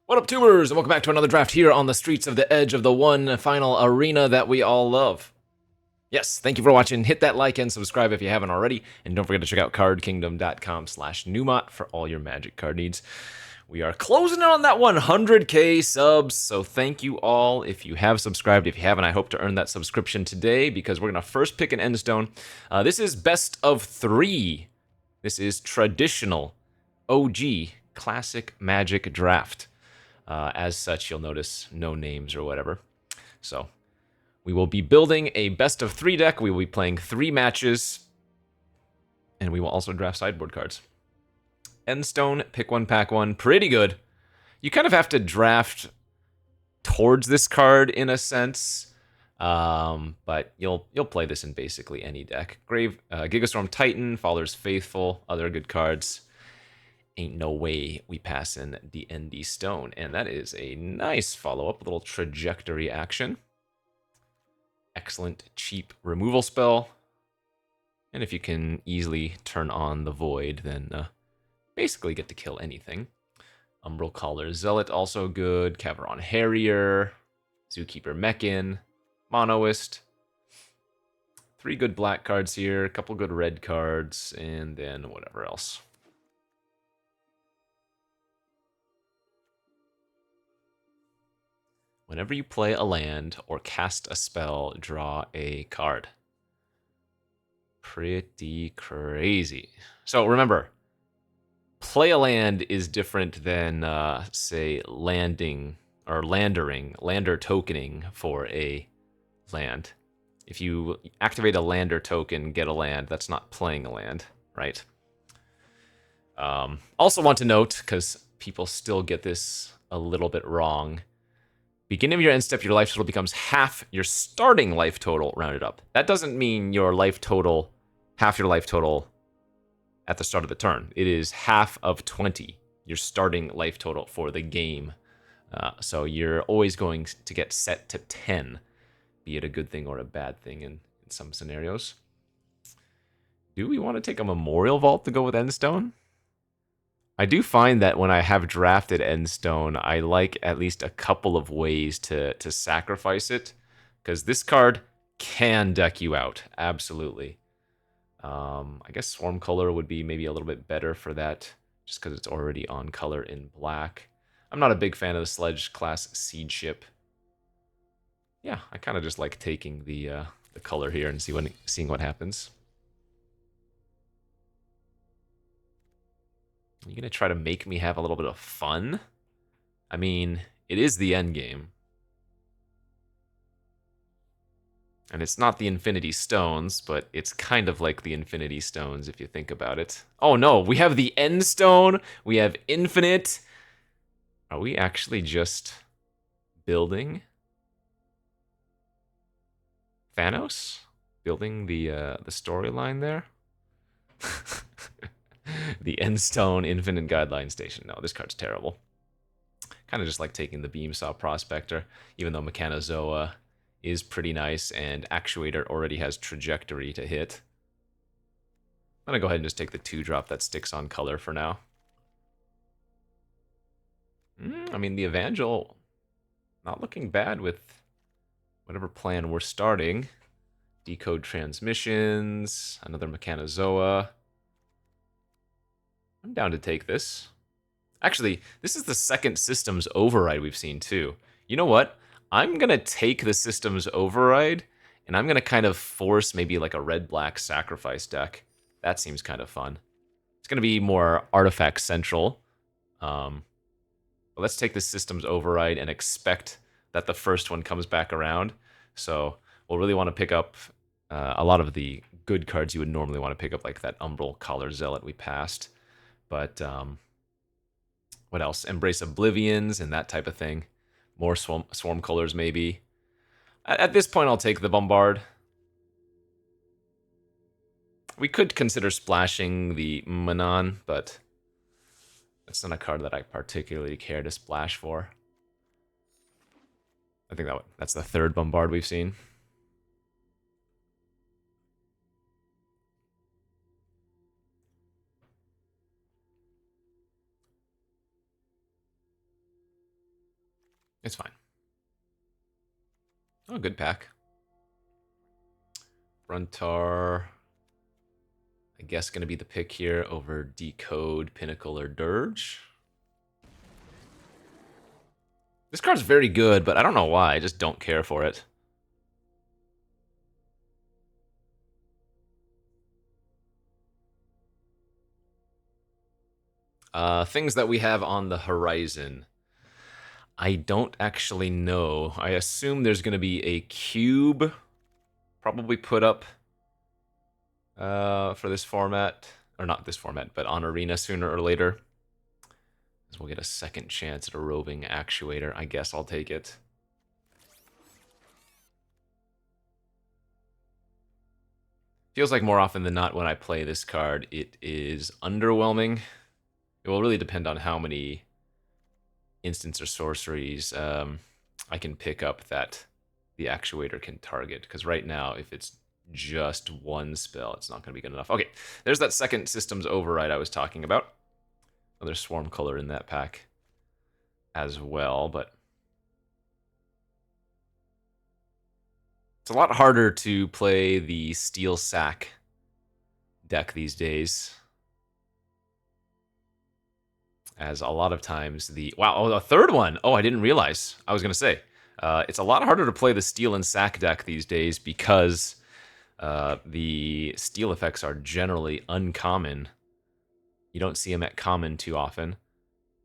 What up, tubers, and welcome back to another draft here on the streets of the edge of the one final arena that we all love. Yes, thank you for watching. Hit that like and subscribe if you haven't already, and don't forget to check out cardkingdom.com/Numot for all your Magic card needs. We are closing in on that 100k subs, so thank you all if you have subscribed. If you haven't, I hope to earn that subscription today because we're going to first pick an endstone. This is best of 3. This is traditional OG classic Magic draft. As such, you'll notice no names or whatever. So we will be building a best of 3 deck. We will be playing 3 matches, and we will also draft sideboard cards. Endstone, pick one, pack one, pretty good. You kind of have to draft towards this card in a sense, but you'll play this in basically any deck. Gigastorm Titan, Faller's Faithful, other good cards. Ain't no way we pass in the ND Stone. And that is a nice follow-up, a little trajectory action. Excellent cheap removal spell. And if you can easily turn on the Void, then basically get to kill anything. Umbral Caller Zealot, also good. Caveron Harrier. Zookeeper Mechan. Monoist. 3 good black cards here, a couple good red cards, and then whatever else. Whenever you play a land or cast a spell, draw a card. Pretty crazy. So remember, play a land is different than, say, lander tokening for a land. If you activate a lander token, get a land, that's not playing a land, right? Also want to note, because people still get this a little bit wrong, beginning of your end step, your life total becomes half your starting life total rounded up. That doesn't mean your life total, half your life total at the start of the turn. It is half of 20, your starting life total for the game. So you're always going to get set to 10, be it a good thing or a bad thing in some scenarios. Do we want to take a Memorial Vault to go with Endstone? I do find that when I have drafted Endstone, I like at least a couple of ways to sacrifice it, because this card can deck you out, absolutely. I guess Swarm Color would be maybe a little bit better for that, just because it's already on color in black. I'm not a big fan of the Sledge class Seed Ship. Yeah, I kind of just like taking the color here and seeing what happens. Are you going to try to make me have a little bit of fun? I mean, it is the endgame. And it's not the Infinity Stones, but it's kind of like the Infinity Stones if you think about it. Oh no, we have the End Stone, we have Infinite. Are we actually just building Thanos? Building the storyline there? The Endstone Infinite Guideline Station. No, this card's terrible. Kind of just like taking the Beamsaw Prospector, even though Mechanozoa is pretty nice and Actuator already has trajectory to hit. I'm gonna go ahead and just take the 2-drop that sticks on color for now. I mean, the Evangel, not looking bad with whatever plan we're starting. Decode Transmissions, another Mechanozoa. I'm down to take this. Actually, this is the second Systems Override we've seen, too. You know what? I'm going to take the Systems Override, and I'm going to kind of force maybe like a red-black sacrifice deck. That seems kind of fun. It's going to be more artifact central. But let's take the Systems Override and expect that the first one comes back around. So we'll really want to pick up a lot of the good cards you would normally want to pick up, like that Umbral Collar Zealot we passed. But what else? Embrace Oblivions and that type of thing. More swarm colors, maybe. At this point, I'll take the Bombard. We could consider splashing the Manon, but that's not a card that I particularly care to splash for. I think that's the 3rd Bombard we've seen. It's fine. Oh, good pack. Bruntar, I guess, going to be the pick here over Decode, Pinnacle, or Dirge. This card's very good, but I don't know why. I just don't care for it. Things that we have on the horizon. I don't actually know. I assume there's going to be a cube probably put up for this format. Or not this format, but on Arena sooner or later. We'll get a second chance at a roving actuator. I guess I'll take it. Feels like more often than not when I play this card, it is underwhelming. It will really depend on how many instants or sorceries I can pick up that the actuator can target. Because right now, if it's just one spell, it's not going to be good enough. Okay, there's that second systems override I was talking about. Another swarm color in that pack as well, but it's a lot harder to play the Steel Sack deck these days, as a lot of times the... Wow, oh, a third one! Oh, I didn't realize. I was going to say, it's a lot harder to play the Steel and Sack deck these days because the Steel effects are generally uncommon. You don't see them at common too often,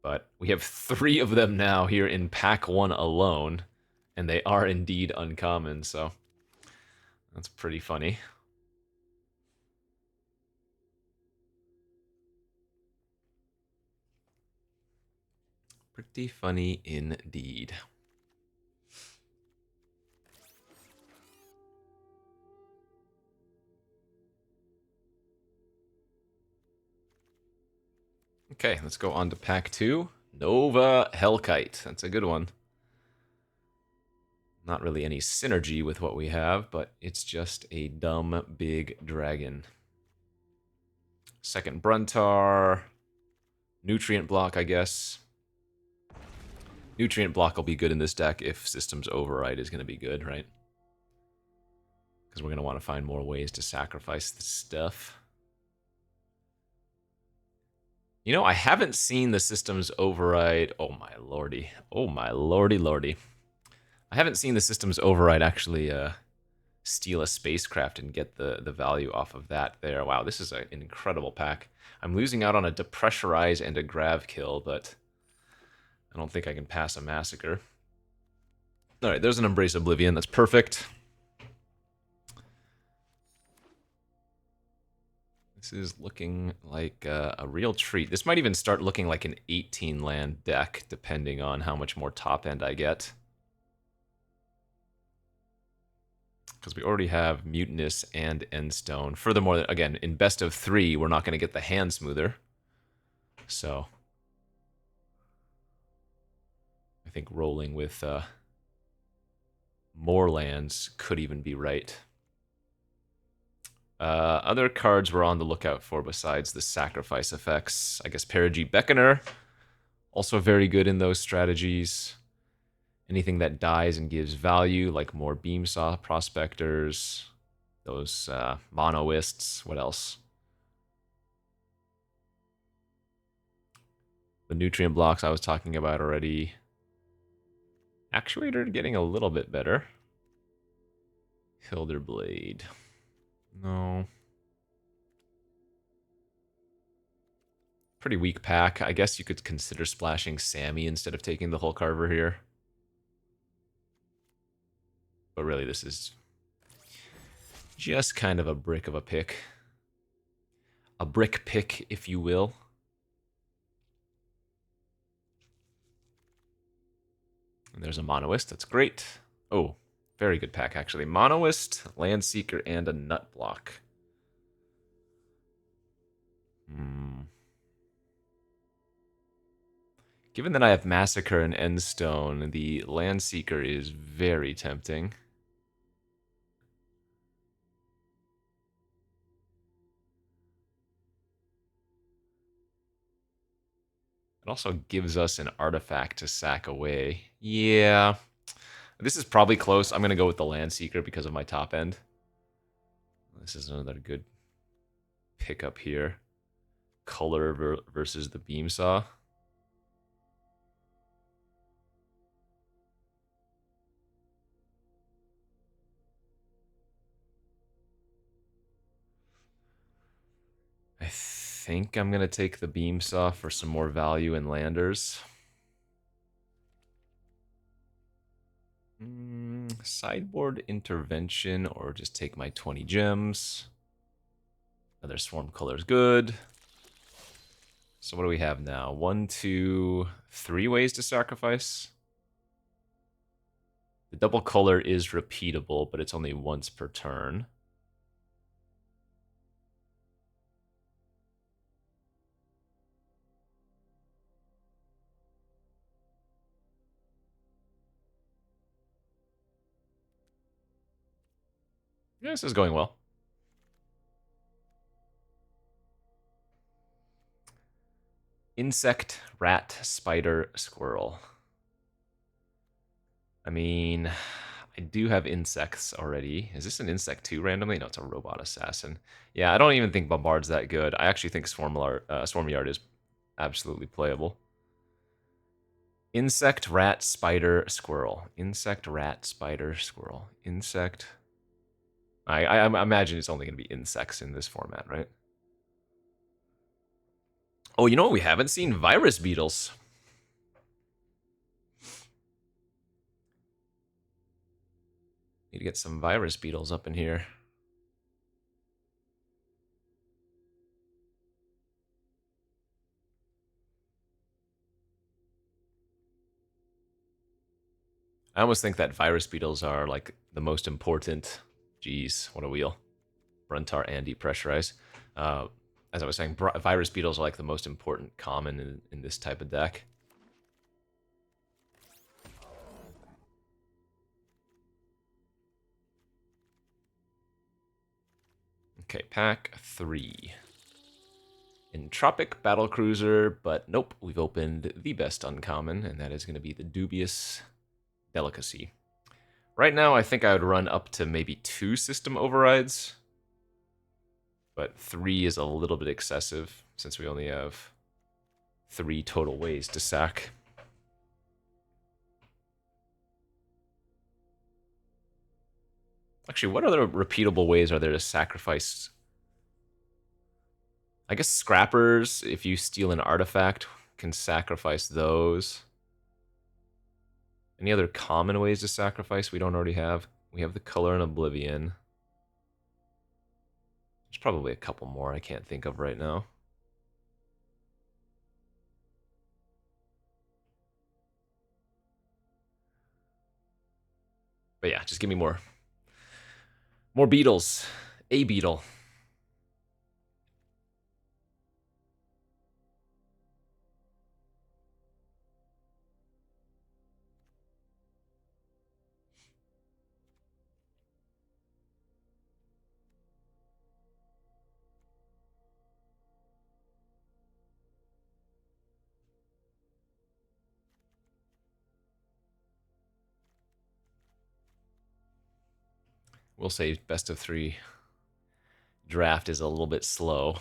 but we have 3 of them now here in pack 1 alone, and they are indeed uncommon, so that's pretty funny. Pretty funny indeed. Okay, let's go on to pack 2. Nova Hellkite. That's a good one. Not really any synergy with what we have, but it's just a dumb big dragon. Second Bruntar. Nutrient block, I guess. Nutrient block will be good in this deck if Systems Override is going to be good, right? Because we're going to want to find more ways to sacrifice this stuff. You know, I haven't seen the Systems Override... Oh my lordy. Oh my lordy lordy. I haven't seen the Systems Override actually steal a spacecraft and get the value off of that there. Wow, this is an incredible pack. I'm losing out on a Depressurize and a Grav kill, but I don't think I can pass a Massacre. Alright, there's an Embrace Oblivion. That's perfect. This is looking like a real treat. This might even start looking like an 18-land deck, depending on how much more top end I get. Because we already have Mutinous and Endstone. Furthermore, again, in best of 3, we're not going to get the hand smoother. So I think rolling with more lands could even be right. Other cards we're on the lookout for besides the sacrifice effects. I guess Perigee Beckoner, also very good in those strategies. Anything that dies and gives value, like more Beamsaw Prospectors, those Monoists, what else? The Nutrient blocks I was talking about already. Actuator getting a little bit better. Hilderblade. No. Pretty weak pack. I guess you could consider splashing Sammy instead of taking the Hull Carver here. But really, this is just kind of a brick of a pick. A brick pick, if you will. And there's a Monoist. That's great. Oh, very good pack, actually. Monoist, Landseeker, and a Nut block. Given that I have Massacre and Endstone, the Landseeker is very tempting. It also gives us an artifact to sack away. Yeah. This is probably close. I'm going to go with the Land Seeker because of my top end. This is another good pickup here. Color versus the Beam Saw. I think I'm going to take the Beam Saw for some more value in landers. Sideboard Intervention, or just take my 20 gems. Another Swarm color is good. So what do we have now? 1, 2, 3 ways to sacrifice. The double color is repeatable, but it's only once per turn. Yeah, this is going well. Insect, rat, spider, squirrel. I mean, I do have insects already. Is this an insect too randomly? No, it's a robot assassin. Yeah, I don't even think Bombard's that good. I actually think Swarmyard is absolutely playable. Insect, rat, spider, squirrel. Insect, rat, spider, squirrel. Insect. I imagine it's only going to be insects in this format, right? Oh, you know what we haven't seen? Virus beetles. Need to get some virus beetles up in here. I almost think that virus beetles are like the most important. Jeez, what a wheel. Bruntar and depressurize. As I was saying, virus beetles are like the most important common in this type of deck. Okay, pack 3. Entropic Battlecruiser, but nope, we've opened the best uncommon, and that is going to be the Dubious Delicacy. Right now, I think I would run up to maybe 2 system overrides, but 3 is a little bit excessive since we only have 3 total ways to sack. Actually, what other repeatable ways are there to sacrifice? I guess Scrappers, if you steal an artifact, can sacrifice those. Any other common ways to sacrifice we don't already have? We have the Color in Oblivion. There's probably a couple more I can't think of right now. But yeah, just give me more. More beetles. A beetle. We'll say best of 3 draft is a little bit slow.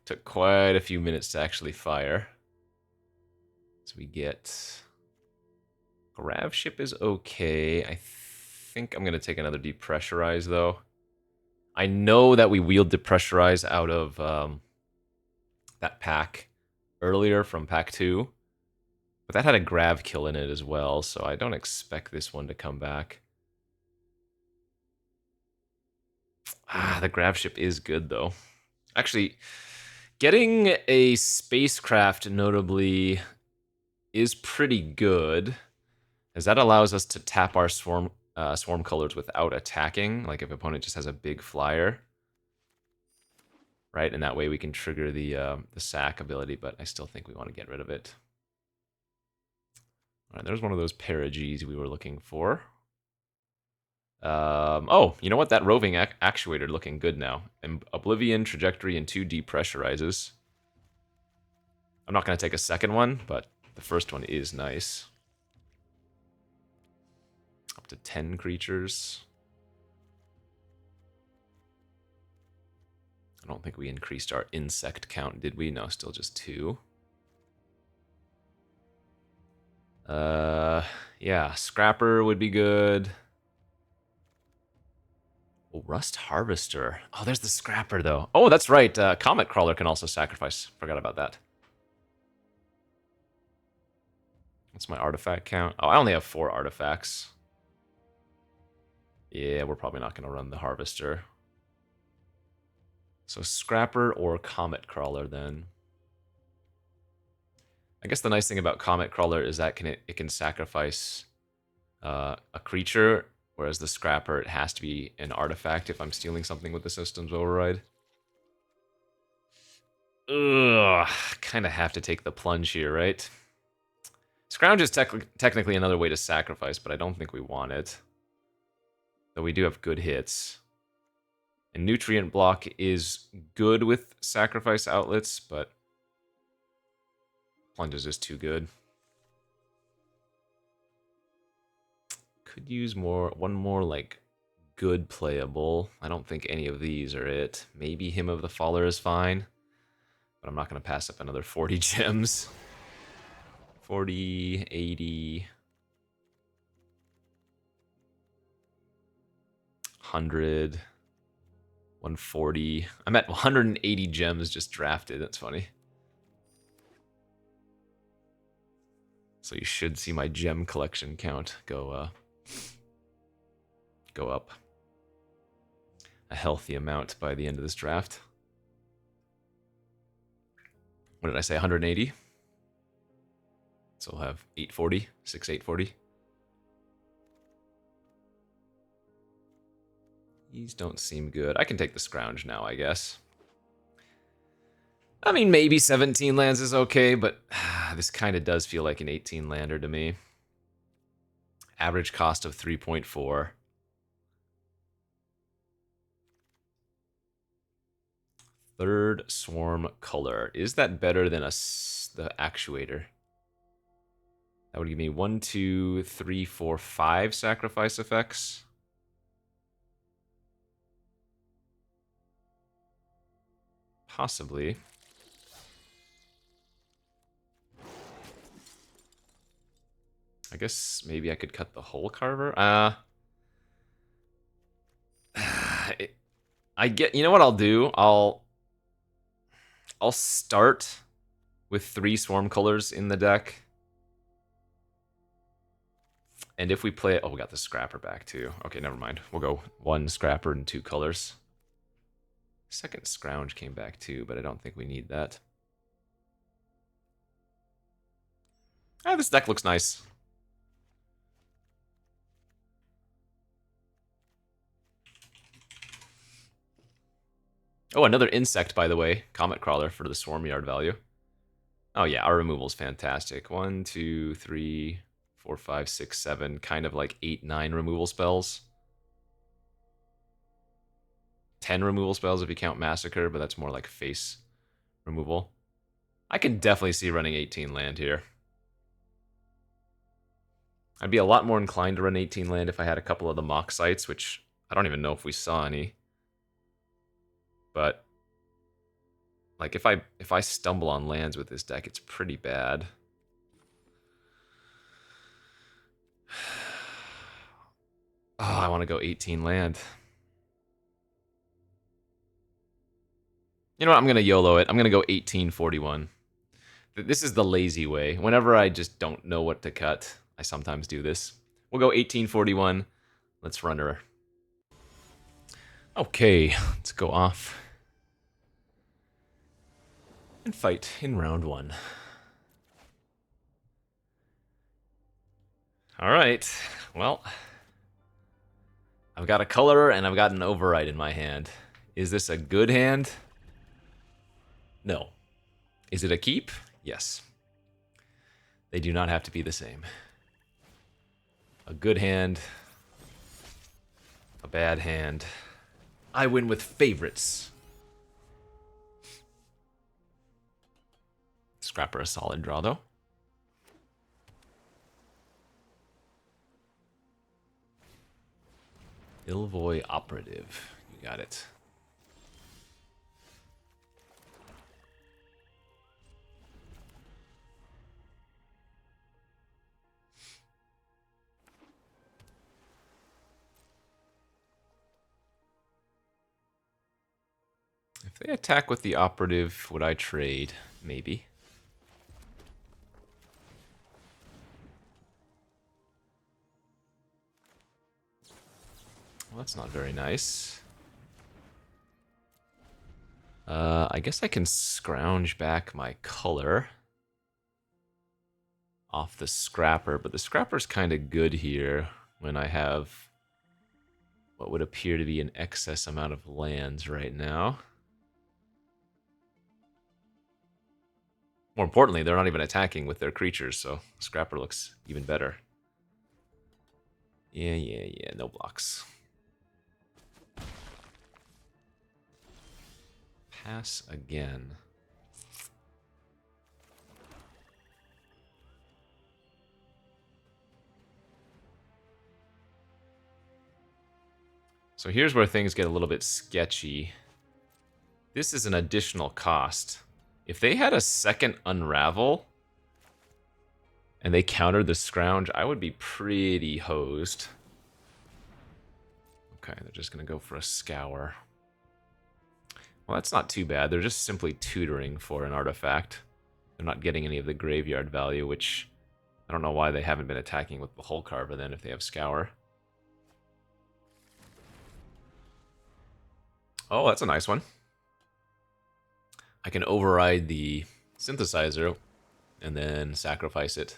Took quite a few minutes to actually fire. So we get... Grav Ship is okay. I think I'm going to take another Depressurize, though. I know that we wheeled Depressurize out of that pack earlier from pack 2. But that had a Grav kill in it as well, so I don't expect this one to come back. The Grav Ship is good, though. Actually, getting a spacecraft, notably, is pretty good, as that allows us to tap our swarm colors without attacking, like if opponent just has a big flyer. Right, and that way we can trigger the sack ability, but I still think we want to get rid of it. All right, there's one of those Parags we were looking for. Oh, you know what? That roving actuator looking good now. And Oblivion, Trajectory, and 2 Depressurizes. I'm not going to take a second one, but the first one is nice. Up to 10 creatures. I don't think we increased our insect count, did we? No, still just 2. Yeah, Scrapper would be good. Oh, Rust Harvester. Oh, there's the Scrapper, though. Oh, that's right. Comet Crawler can also sacrifice. Forgot about that. What's my artifact count? Oh, I only have 4 artifacts. Yeah, we're probably not going to run the Harvester. So Scrapper or Comet Crawler, then. I guess the nice thing about Comet Crawler is that it can sacrifice a creature, whereas the Scrapper, it has to be an artifact if I'm stealing something with the System's Override. Ugh, kind of have to take the plunge here, right? Scrounge is technically another way to sacrifice, but I don't think we want it. Though we do have good hits. And Nutrient Block is good with sacrifice outlets, but plunge is just too good. Could use one more like good playable. I don't think any of these are it. Maybe Hymn of the Faller is fine, but I'm not going to pass up another 40 gems. 40, 80, 100, 140. I'm at 180 gems just drafted. That's funny. So you should see my gem collection count go up a healthy amount by the end of this draft. What did I say, 180? So we'll have 840, 840. These don't seem good. I can take the Scrounge now, I guess. I mean, maybe 17 lands is okay, but this kind of does feel like an 18 lander to me. Average cost of 3.4. Third Swarm color. Is that better than the Actuator? That would give me 1, 2, 3, 4, 5 sacrifice effects. Possibly. I guess maybe I could cut the Hole Carver. You know what I'll do? I'll start with 3 Swarm colors in the deck. And if we play it, oh, we got the Scrapper back too. Okay, never mind. We'll go 1 Scrapper and 2 colors. Second Scrounge came back too, but I don't think we need that. This deck looks nice. Oh, another insect, by the way. Comet Crawler for the Swarm Yard value. Oh yeah, our removal's fantastic. 1, 2, 3, 4, 5, 6, 7. Kind of like 8, 9 removal spells. 10 removal spells if you count Massacre, but that's more like face removal. I can definitely see running 18 land here. I'd be a lot more inclined to run 18 land if I had a couple of the mock sites, which I don't even know if we saw any. But like if I stumble on lands with this deck, it's pretty bad. Oh, I want to go 18 land. You know what? I'm going to YOLO it. I'm going to go 1841. This is the lazy way. Whenever I just don't know what to cut, I sometimes do this. We'll go 1841. Let's run her. Okay, let's go off and fight in round 1. All right, well, I've got a color and I've got an override in my hand. Is this a good hand? No. Is it a keep? Yes. They do not have to be the same. A good hand, a bad hand. I win with favorites. Scrapper a solid draw, though. Ilvoy Operative. You got it. If they attack with the Operative, would I trade? Maybe. Well, that's not very nice. I guess I can scrounge back my color off the Scrapper, but the Scrapper's kind of good here when I have what would appear to be an excess amount of lands right now. More importantly, they're not even attacking with their creatures, so Scrapper looks even better. Yeah, no blocks. Pass again. So here's where things get a little bit sketchy. This is an additional cost. If they had a second Unravel and they countered the Scrounge, I would be pretty hosed. Okay, they're just going to go for a Scour. Well, that's not too bad. They're just simply tutoring for an artifact. They're not getting any of the graveyard value, which I don't know why they haven't been attacking with the Hull Carver then if they have Scour. Oh, that's a nice one. I can override the Synthesizer and then sacrifice it.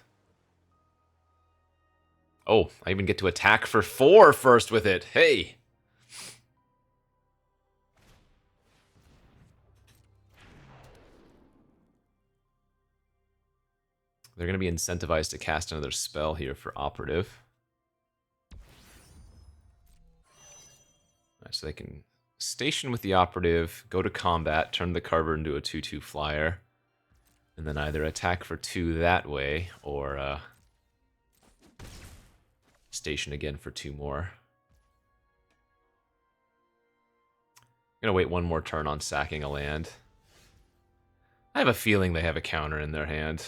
Oh, I even get to attack for 4 first with it. Hey! They're going to be incentivized to cast another spell here for Operative. Right, so they can station with the Operative, go to combat, turn the Carver into a 2/2 flyer, and then either attack for 2 that way, or station again for 2 more. I'm going to wait 1 more turn on sacking a land. I have a feeling they have a counter in their hand.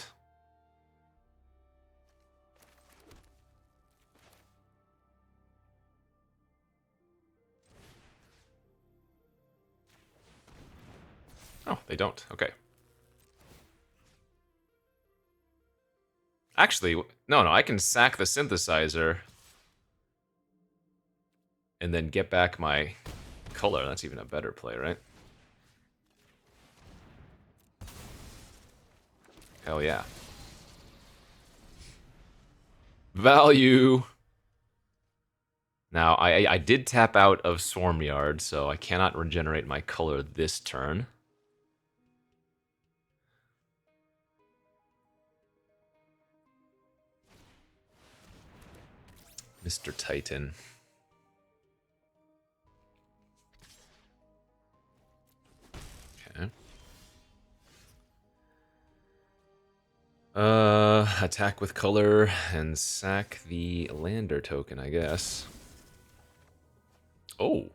Oh, they don't. Okay. Actually, no, I can sack the Synthesizer and then get back my color. That's even a better play, right? Hell yeah. Value! Now, I did tap out of Swarmyard, so I cannot regenerate my color this turn. Mr. Titan. Okay. Attack with color and sack the lander token, I guess. Oh.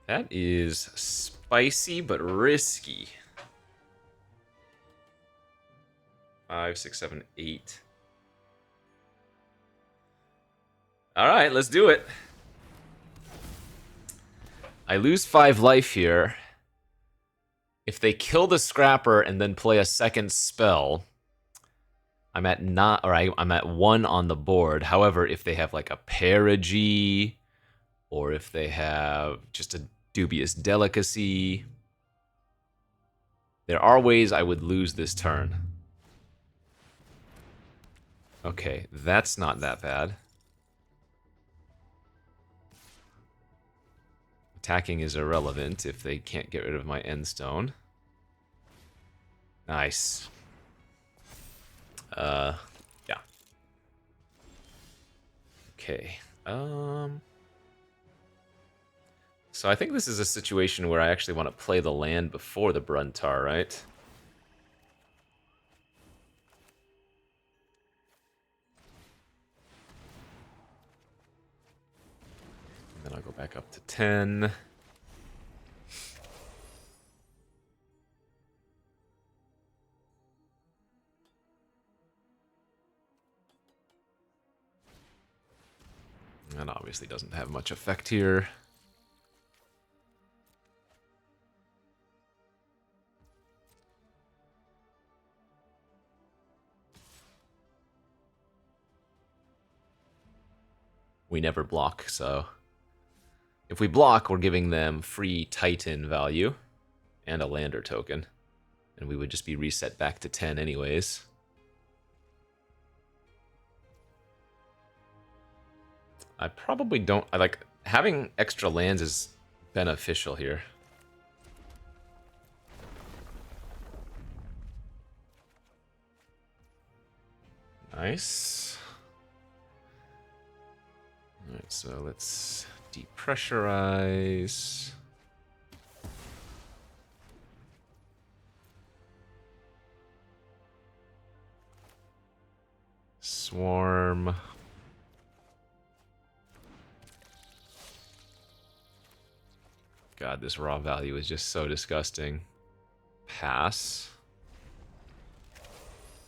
That is spicy but risky. 5, 6, 7, 8. All right, let's do it. I lose 5 life here. If they kill the Scrapper and then play a second spell, I'm at I'm at 1 on the board. However, if they have like a Perigee, or if they have just a dubious delicacy, there are ways I would lose this turn. Okay, that's not that bad. Attacking is irrelevant if they can't get rid of my endstone. Nice. Yeah. Okay. So I think this is a situation where I actually want to play the land before the Bruntar, right? And then I'll go back up to 10. That obviously doesn't have much effect here. We never block, so if we block, we're giving them free Titan value and a lander token, and we would just be reset back to 10 anyways. I probably don't... I like having extra lands is beneficial here. Nice. Alright, so let's depressurize. Swarm. God, this raw value is just so disgusting. Pass.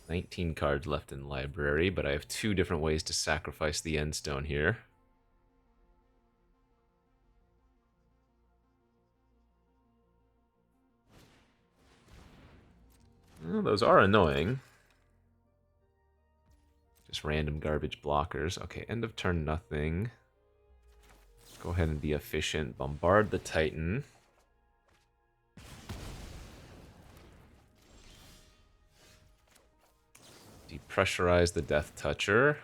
19 cards left in library, but I have 2 different ways to sacrifice the endstone here. Well, those are annoying. Just random garbage blockers. Okay, end of turn, nothing. Go ahead and be efficient. Bombard the Titan. Depressurize the Death Toucher.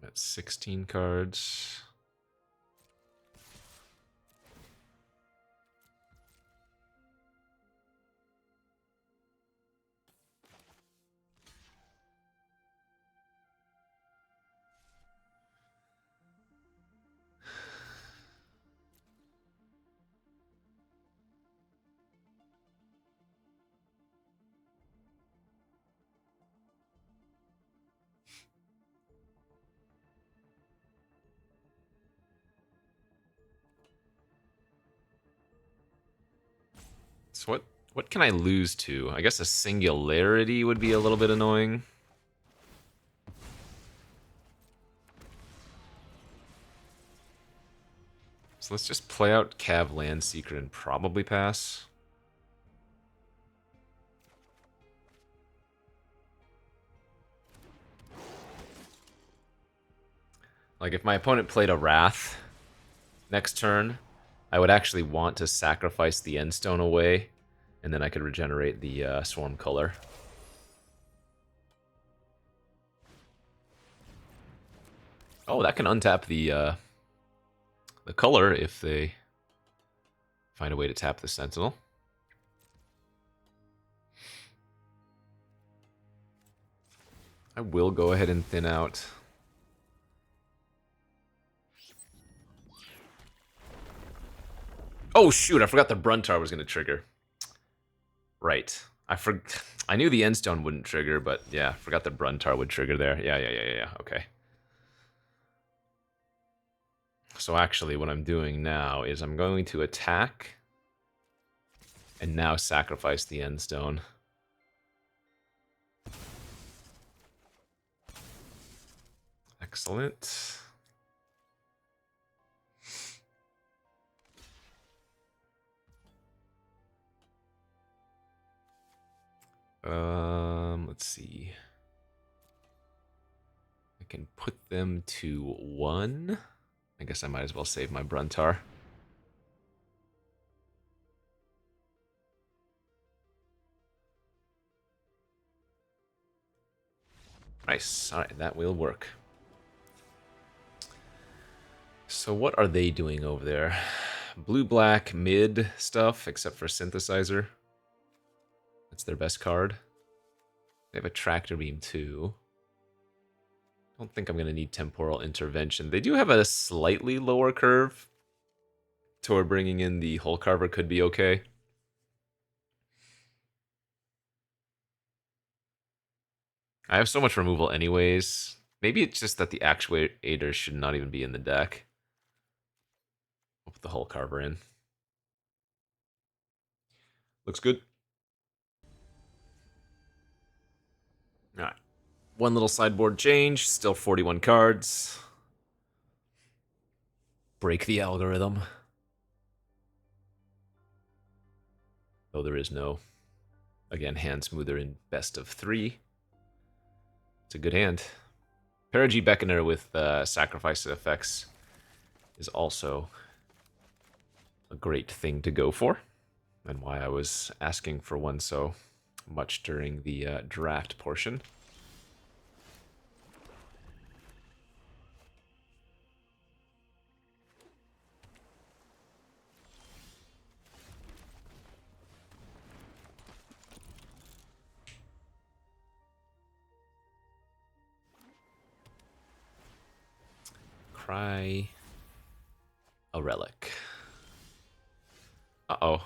That's 16 cards. So what can I lose to? I guess a singularity would be a little bit annoying. So let's just play out Cav Landseeker and probably pass. Like if my opponent played a Wrath next turn, I would actually want to sacrifice the endstone away, and then I could regenerate the Swarm color. Oh, that can untap the color if they find a way to tap the Sentinel. I will go ahead and thin out. Oh shoot, I forgot the Bruntar was going to trigger. Right. I knew the Endstone wouldn't trigger, but yeah, forgot the Bruntar would trigger there. Yeah, okay. So actually what I'm doing now is I'm going to attack and now sacrifice the Endstone. Excellent. Let's see. I can put them to 1. I guess I might as well save my Bruntar. Nice. Alright, that will work. So what are they doing over there? Blue-black mid stuff, except for Synthesizer. That's their best card. They have a tractor beam too. I don't think I'm going to need temporal intervention. They do have a slightly lower curve, toward bringing in the Hull Carver could be okay. I have so much removal anyways. Maybe it's just that the actuators should not even be in the deck. I'll put the Hull Carver in. Looks good. Alright. One little sideboard change, still 41 cards. Break the algorithm. Though there is no, again, hand smoother in best of 3. It's a good hand. Perigee Beckoner with sacrifice effects is also a great thing to go for, and why I was asking for one so much during the draft portion. Cry a relic. Uh-oh.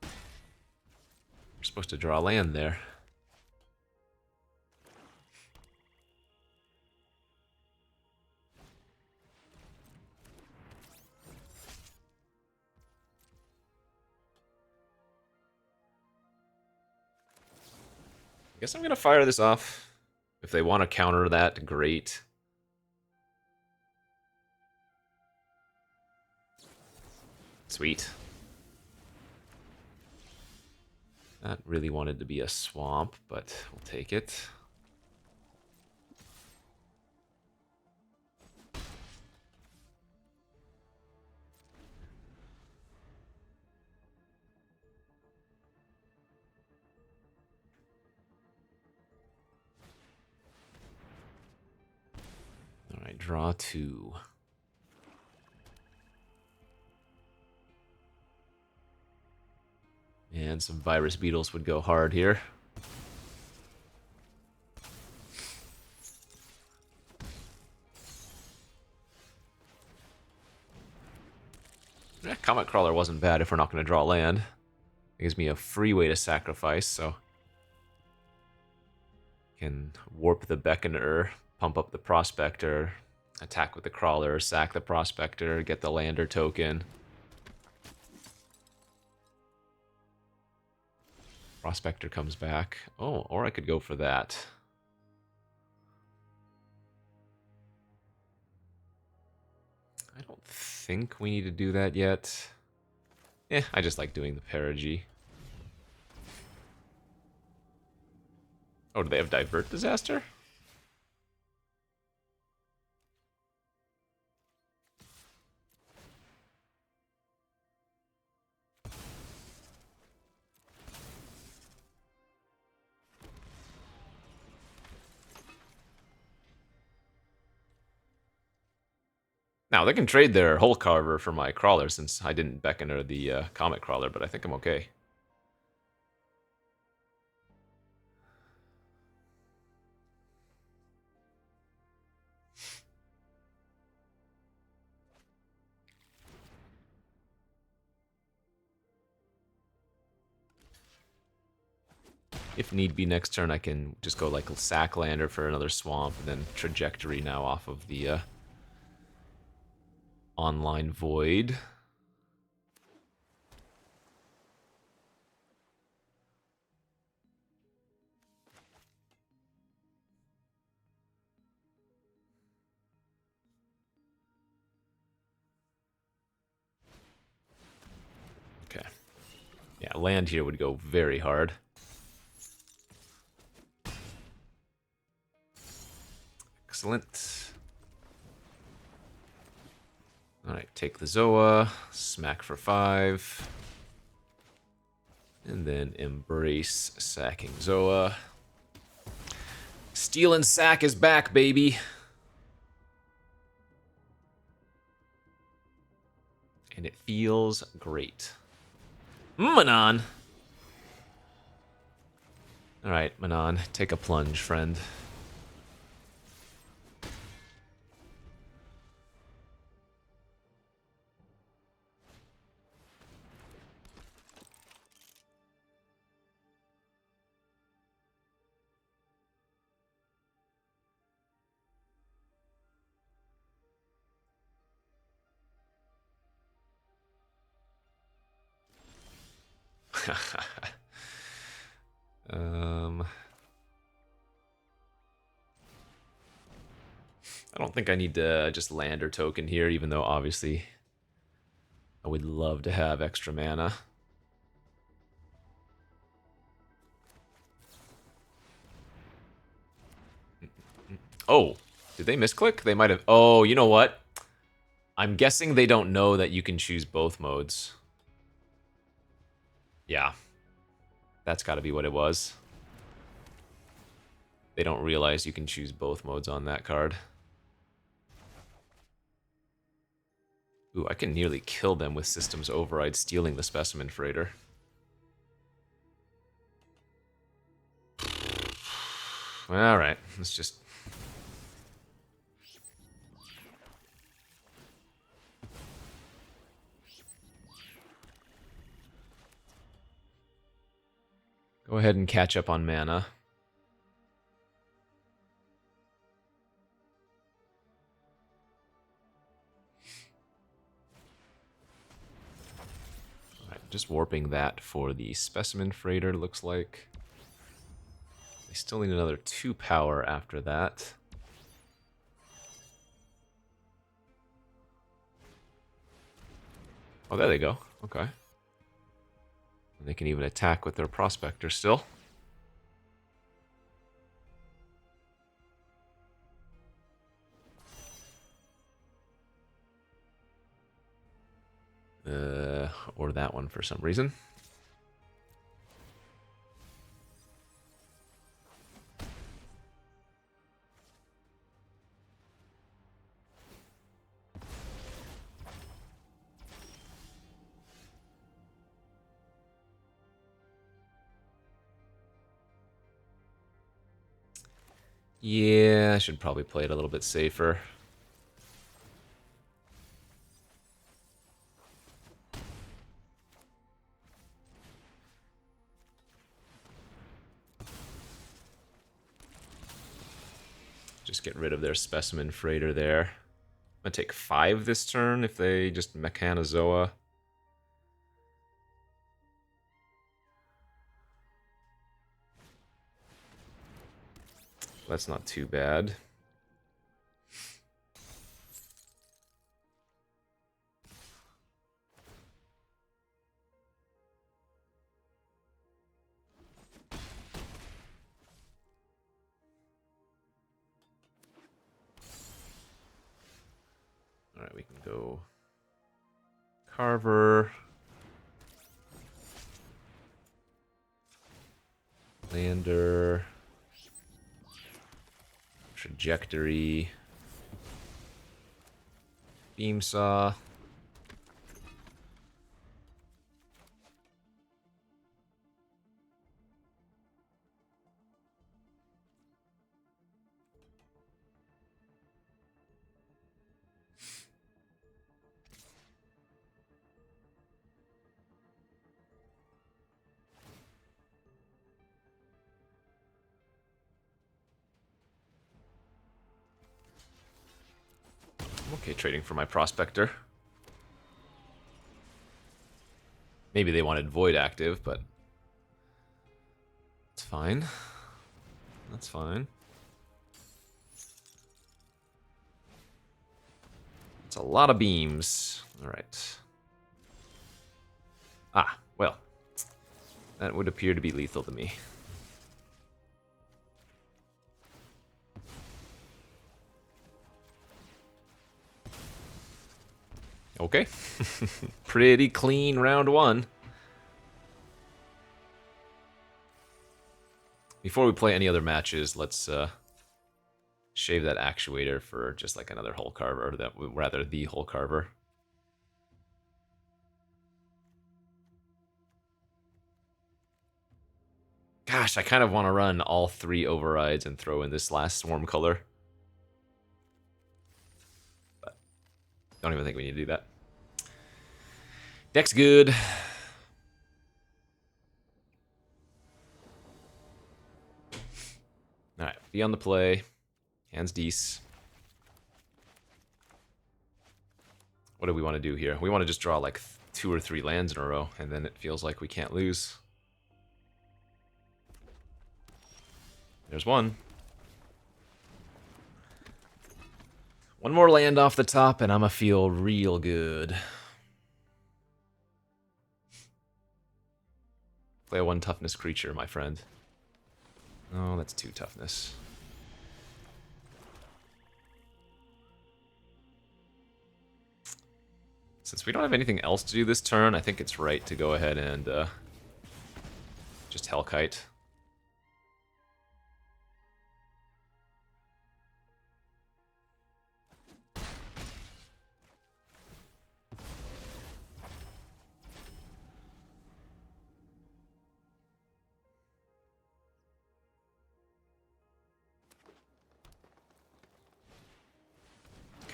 We're supposed to draw land there. I guess I'm gonna fire this off. If they want to counter that, great. Sweet. That really wanted to be a swamp, but we'll take it. Alright, draw 2. And some virus beetles would go hard here. Comet Crawler wasn't bad if we're not going to draw land. It gives me a free way to sacrifice, so can warp the Beckoner, pump up the Prospector, attack with the Crawler, sack the Prospector, get the Lander token. Prospector comes back. Oh, or I could go for that. I don't think we need to do that yet. I just like doing the Perigee. Oh, do they have Divert Disaster? Now, they can trade their Hull Carver for my Crawler, since I didn't Beckoner the Comet Crawler, but I think I'm okay. If need be next turn, I can just go like sack Lander for another swamp, and then Trajectory now off of the Online Void. Okay. Yeah, land here would go very hard. Excellent. Alright, take the Zoa, smack for 5. And then embrace sacking Zoa. Steal and Sack is back, baby. And it feels great. Manon. Alright, Manon, take a plunge, friend. I don't think I need to just land or token here, even though obviously I would love to have extra mana. Oh, did they misclick? They might have. Oh, you know what? I'm guessing they don't know that you can choose both modes. Yeah. That's got to be what it was. They don't realize you can choose both modes on that card. Ooh, I can nearly kill them with Systems Override stealing the Specimen Freighter. Alright, let's just... go ahead and catch up on mana. Alright, just warping that for the Specimen Freighter, looks like. They still need another 2 power after that. Oh, there they go. Okay. And they can even attack with their Prospector still. Or that one for some reason. Yeah, I should probably play it a little bit safer. Just get rid of their Specimen Freighter there. I'm gonna take 5 this turn if they just Mechanozoa. That's not too bad. Alright, we can go Carver. Lander. Trajectory. Beam Saw. I'm okay trading for my Prospector. Maybe they wanted Void active, but it's fine. That's fine. It's a lot of beams. Alright. Ah, well. That would appear to be lethal to me. Okay. Pretty clean round 1. Before we play any other matches, let's shave that actuator for just like another Hull Carver, or that, rather the Hull Carver. Gosh, I kind of want to run all 3 overrides and throw in this last swarm color. But don't even think we need to do that. Deck's good. Alright, be on the play. Hands dece. What do we want to do here? We want to just draw like 2 or 3 lands in a row, and then it feels like we can't lose. There's one. One more land off the top, and I'ma feel real good. Play a 1 toughness creature, my friend. Oh, that's 2 toughness. Since we don't have anything else to do this turn, I think it's right to go ahead and just Hellkite.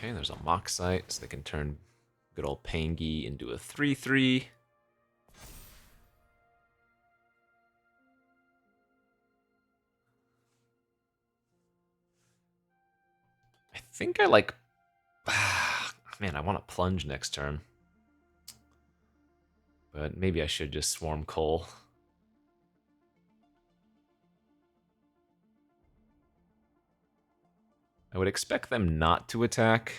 Okay, there's a Mock Site, so they can turn good old Pangy into a 3/3. I think I like... Man, I want to plunge next turn. But maybe I should just Swarm Coal. I would expect them not to attack.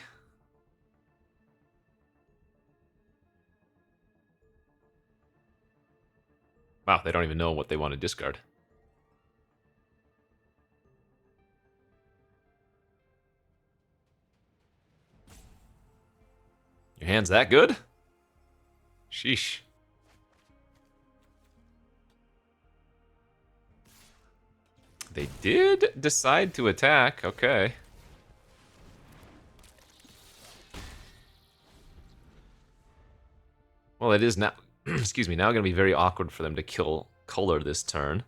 Wow, they don't even know what they want to discard. Your hand's that good? Sheesh. They did decide to attack, okay. Well, it is now, excuse me, now going to be very awkward for them to kill color this turn,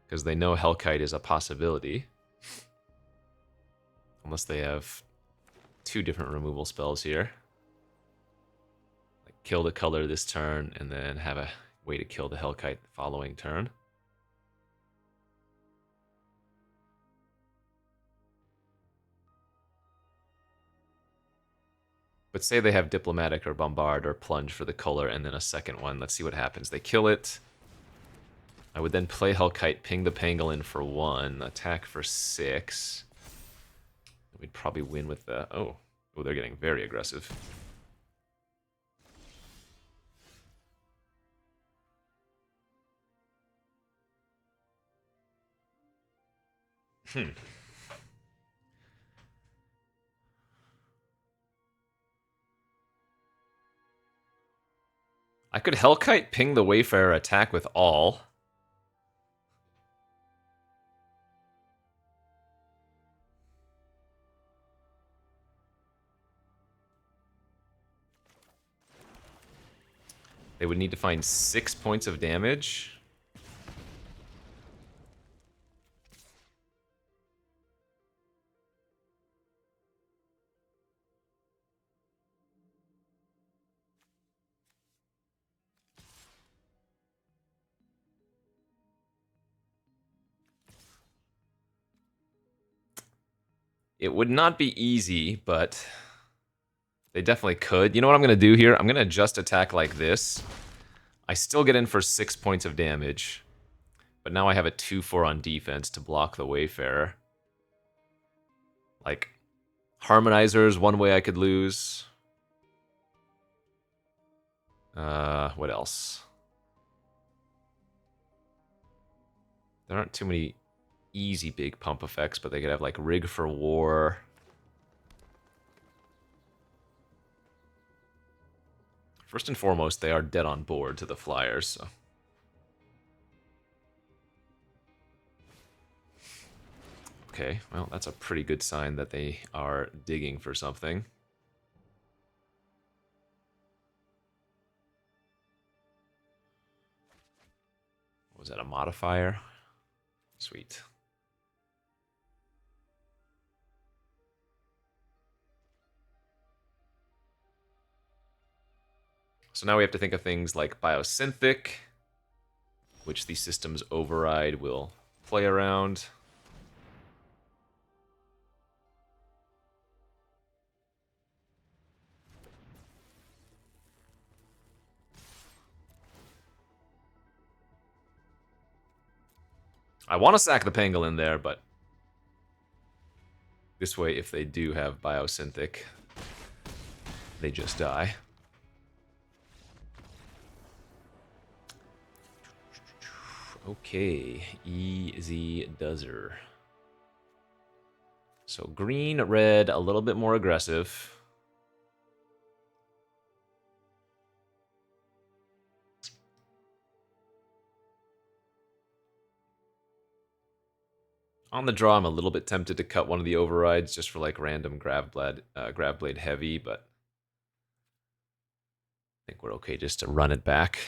because they know Hellkite is a possibility. Unless they have 2 different removal spells here. Like kill the color this turn, and then have a way to kill the Hellkite the following turn. But say they have Diplomatic or Bombard or Plunge for the color, and then a second one. Let's see what happens. They kill it. I would then play Hellkite, ping the Pangolin for 1, attack for 6. We'd probably win with the... Oh, they're getting very aggressive. I could Hellkite ping the Wayfarer, attack with all. They would need to find 6 points of damage. It would not be easy, but they definitely could. You know what I'm going to do here? I'm going to just attack like this. I still get in for 6 points of damage, but now I have a 2/4 on defense to block the Wayfarer. Like, Harmonizer is one way I could lose. What else? There aren't too many easy big pump effects, but they could have like Rig for War. First and foremost, they are dead on board to the Flyers, so. Okay, well, that's a pretty good sign that they are digging for something. Was that a modifier? Sweet. So now we have to think of things like Biosynthetic, which the system's override will play around. I want to sack the Pangolin there, but this way, if they do have Biosynthetic, they just die. Okay, easy dozer. So green, red, a little bit more aggressive. On the draw, I'm a little bit tempted to cut one of the overrides just for like random grab blade heavy, but I think we're okay just to run it back.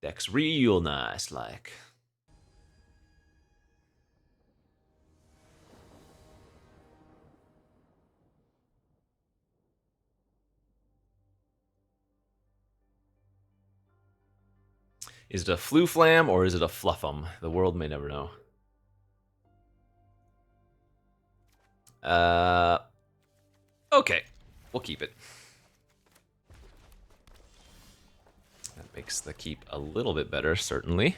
Deck's real nice, like. Is it a Fluflam or is it a Fluffum? The world may never know. Okay, we'll keep it. That makes the keep a little bit better, certainly.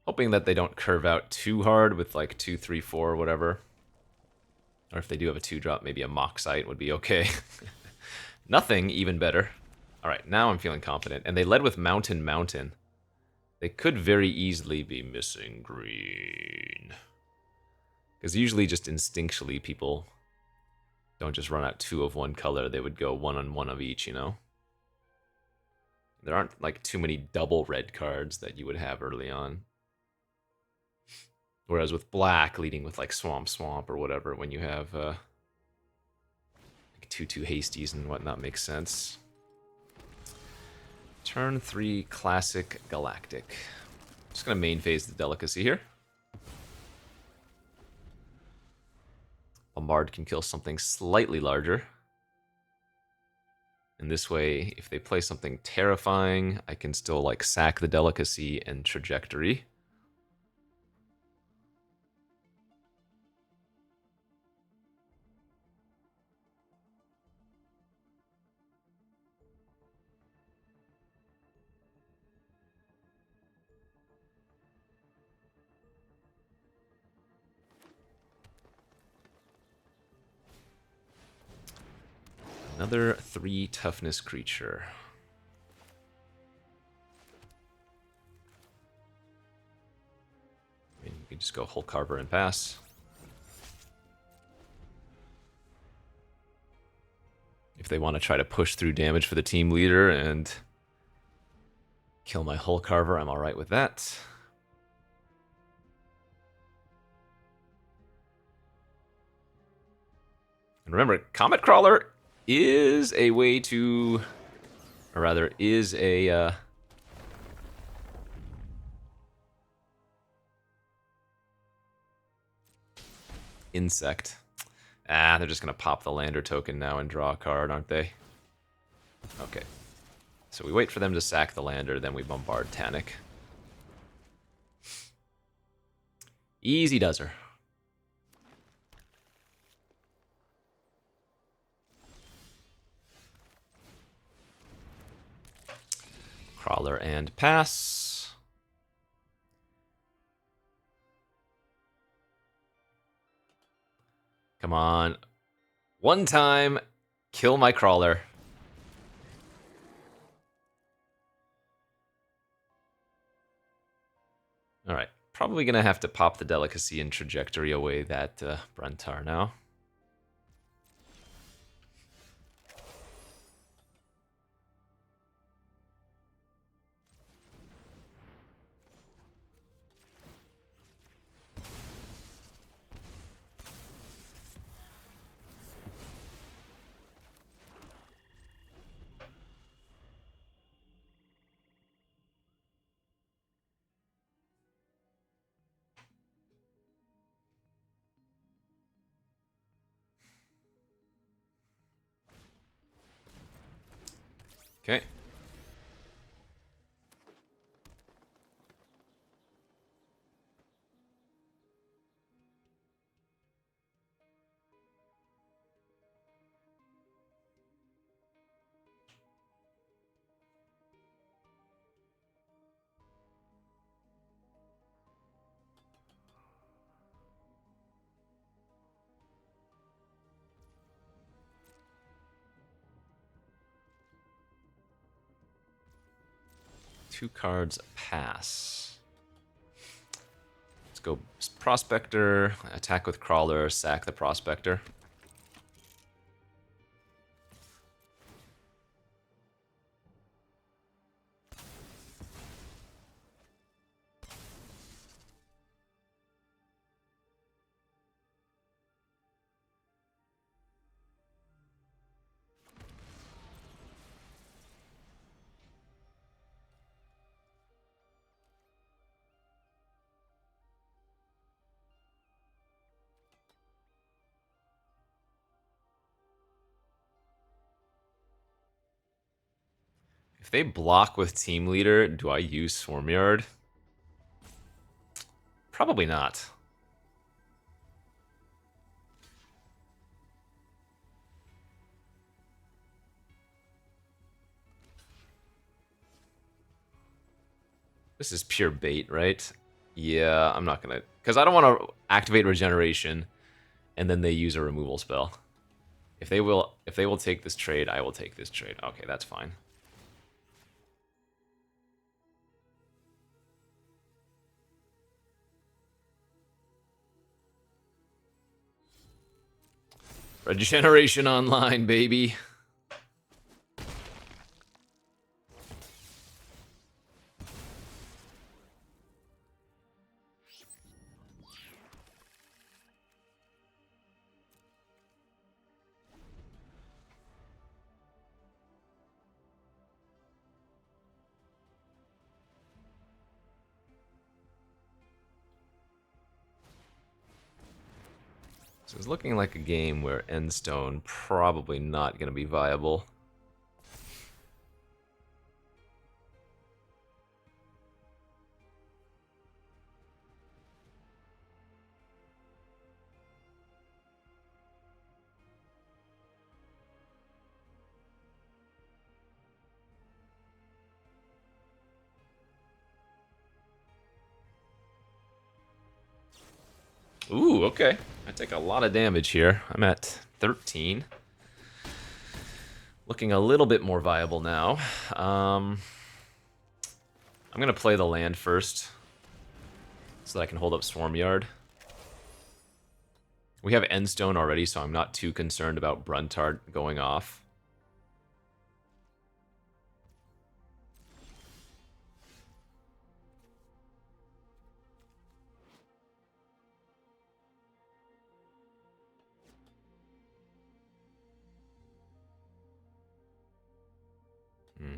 Hoping that they don't curve out too hard with like 2, 3, 4, or whatever. Or if they do have a 2-drop, maybe a Moxite would be okay. Nothing, even better. Alright, now I'm feeling confident. And they led with Mountain. They could very easily be missing green. Because usually just instinctually people don't just run out 2 of one color. They would go 1 on 1 of each, you know? There aren't like too many double red cards that you would have early on. Whereas with black leading with like Swamp or whatever, when you have like 2/2 hasties and whatnot, makes sense. Turn 3 Classic Galactic. Just gonna main phase the Delicacy here. Bombard can kill something slightly larger. And this way, if they play something terrifying, I can still like sack the Delicacy and Trajectory. Another 3 toughness creature. I mean, you can just go Hull Carver and pass. If they want to try to push through damage for the team leader and kill my Hull Carver, I'm alright with that. And remember, Comet Crawler is a way to, or rather, is a insect. Ah, they're just gonna pop the lander token now and draw a card, aren't they? Okay. So we wait for them to sack the lander, then we bombard Tanic. Easy does her. Crawler and pass. Come on. One time, kill my Crawler. Alright, probably gonna have to pop the Delicacy and Trajectory away that Brentar now. Okay. Two cards pass. Let's go Prospector, attack with Crawler, sack the Prospector. If they block with Team Leader, do I use Swarmyard? Probably not. This is pure bait, right? Yeah, I'm not gonna... Because I don't want to activate Regeneration, and then they use a removal spell. If they will take this trade, I will take this trade. Okay, that's fine. Regeneration online, baby. So it's looking like a game where endstone probably not going to be viable. Ooh, okay. I take a lot of damage here. I'm at 13. Looking a little bit more viable now. I'm going to play the land first so that I can hold up Swarmyard. We have Endstone already, so I'm not too concerned about Bruntard going off. Hmm.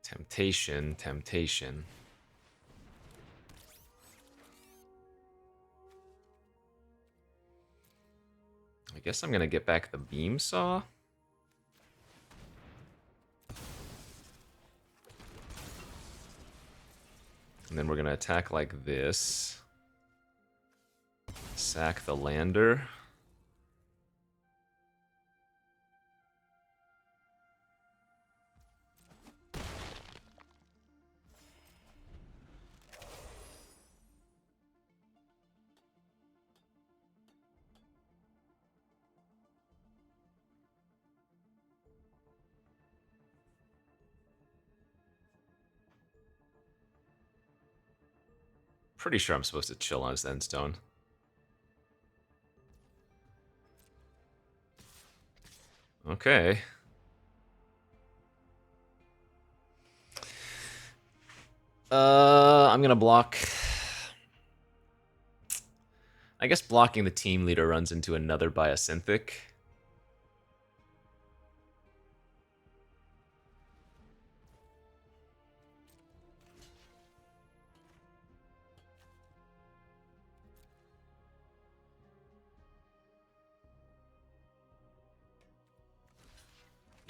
Temptation, temptation. I guess I'm going to get back the beam saw. And then we're going to attack like this. Sack the lander. Pretty sure I'm supposed to chill on his endstone. Okay. I'm gonna block. I guess blocking the team leader runs into another Biosynthic.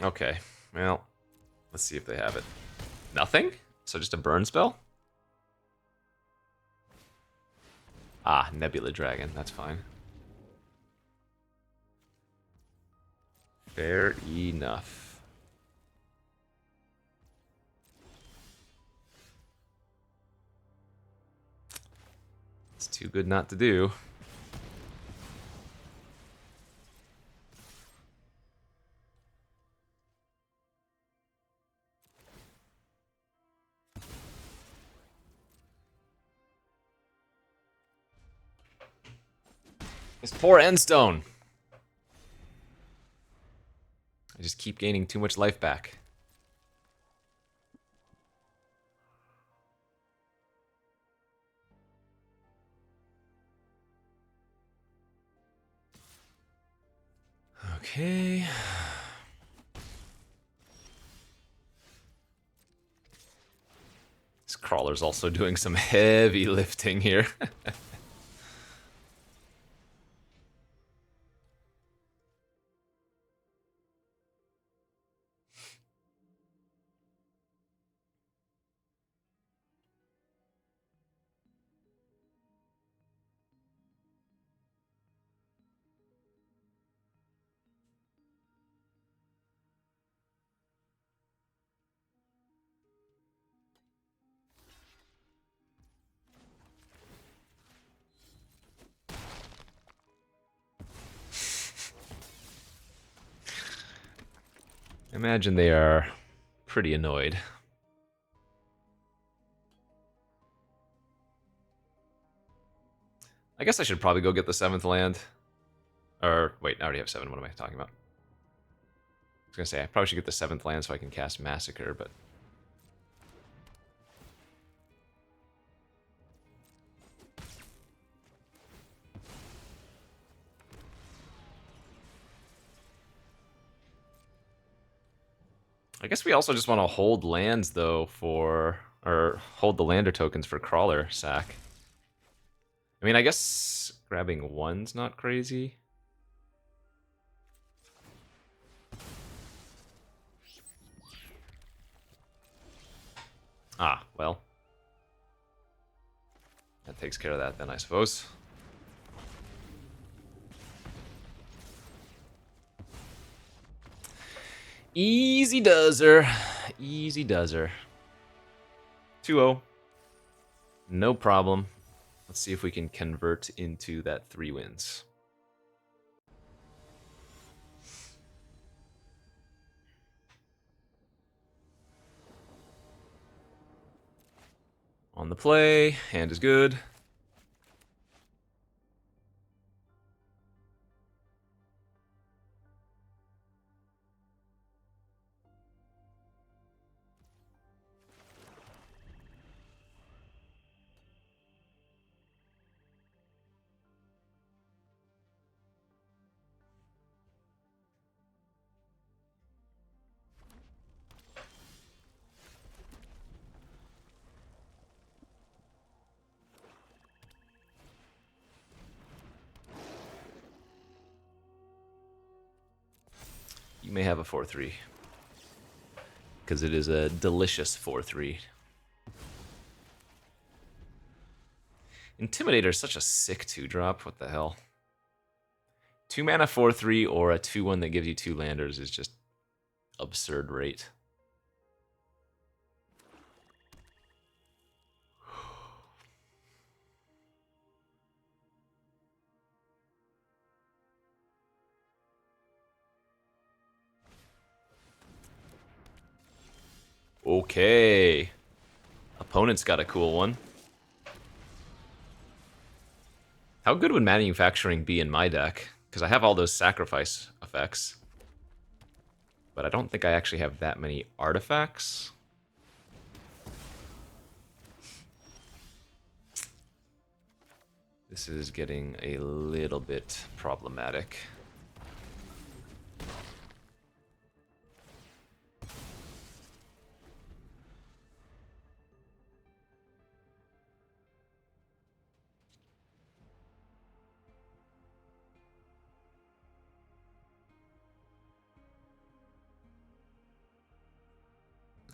Okay, well, let's see if they have it. Nothing? So just a burn spell? Ah, Nebula Dragon, that's fine. Fair enough. It's too good not to do. It's poor endstone. I just keep gaining too much life back. Okay. This crawler's also doing some heavy lifting here. Imagine they are pretty annoyed. I guess I should probably go get the 7th land. Or, wait, I already have 7. What am I talking about? I was gonna say, I probably should get the 7th land so I can cast Massacre, but... I guess we also just want to hold lands, though, for... Or hold the lander tokens for Crawler sack. I mean, I guess grabbing 1's not crazy. Ah, well. That takes care of that then, I suppose. Easy does her. Easy does her. 2-0. No problem. Let's see if we can convert into that 3 wins. On the play, hand is good. You may have a 4-3. Because it is a delicious 4-3. Intimidator is such a sick 2-drop. What the hell? 2 mana 4-3 or a 2-1 that gives you 2 landers is just absurd rate. Okay. Opponent's got a cool one. How good would manufacturing be in my deck? Because I have all those sacrifice effects. But I don't think I actually have that many artifacts. This is getting a little bit problematic.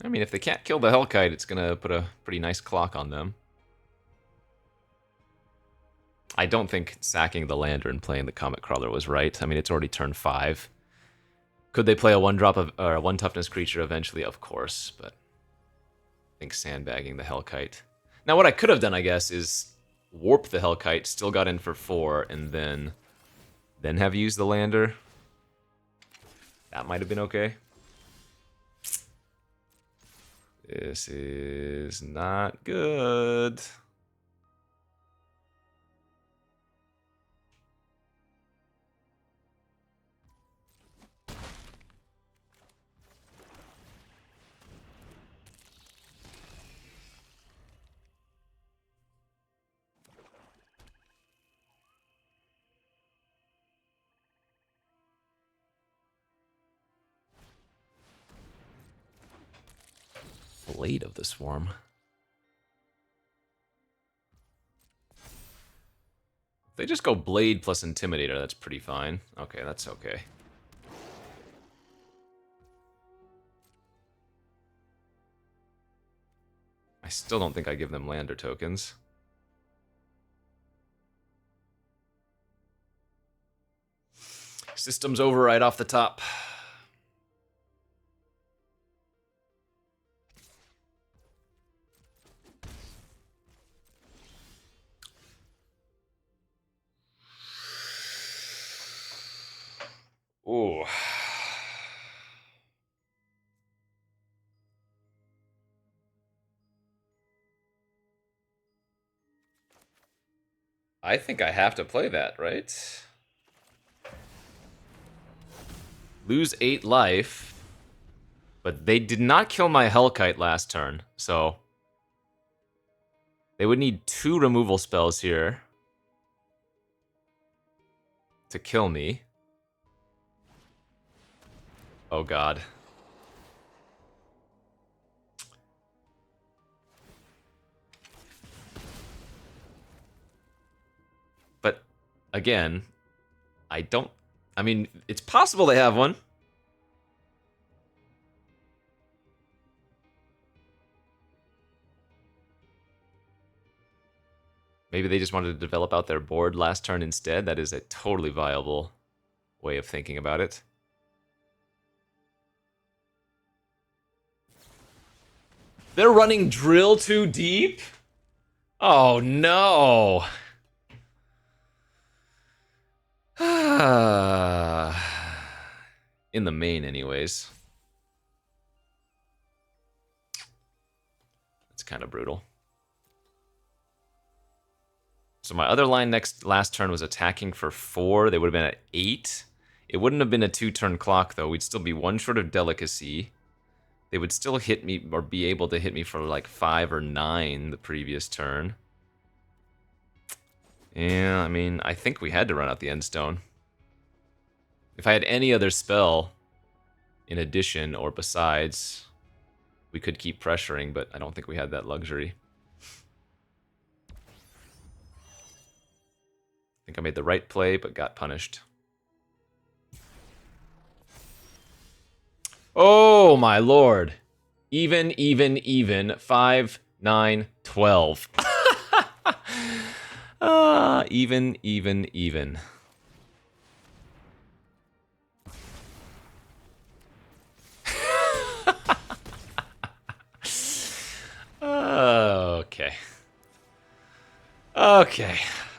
I mean, if they can't kill the Hellkite, it's gonna put a pretty nice clock on them. I don't think sacking the lander and playing the Comet Crawler was right. I mean, it's already turn 5. Could they play a 1-drop of or a 1 toughness creature eventually? Of course, but I think sandbagging the Hellkite. Now, what I could have done, I guess, is warp the Hellkite, still got in for 4, and then have used the lander. That might have been okay. This is not good. Blade of the Swarm. If they just go Blade plus Intimidator, that's pretty fine. Okay, that's okay. I still don't think I give them lander tokens. Systems override off the top. Ooh. I think I have to play that, right? Lose 8 life. But they did not kill my Hellkite last turn, so they would need 2 removal spells here to kill me. Oh god. But again, I mean, it's possible they have one. Maybe they just wanted to develop out their board last turn instead. That is a totally viable way of thinking about it. They're running Drill too deep? Oh no! In the main, anyways. That's kind of brutal. So my other line last turn was attacking for 4. They would have been at 8. It wouldn't have been a 2-turn clock, though. We'd still be 1 short of Delicacy. They would still hit me, or be able to hit me for like 5 or 9 the previous turn. Yeah, I mean, I think we had to run out the Endstone. If I had any other spell in addition or besides, we could keep pressuring, but I don't think we had that luxury. I think I made the right play, but got punished. Oh, my lord. Even. 5, 9, 12. Even.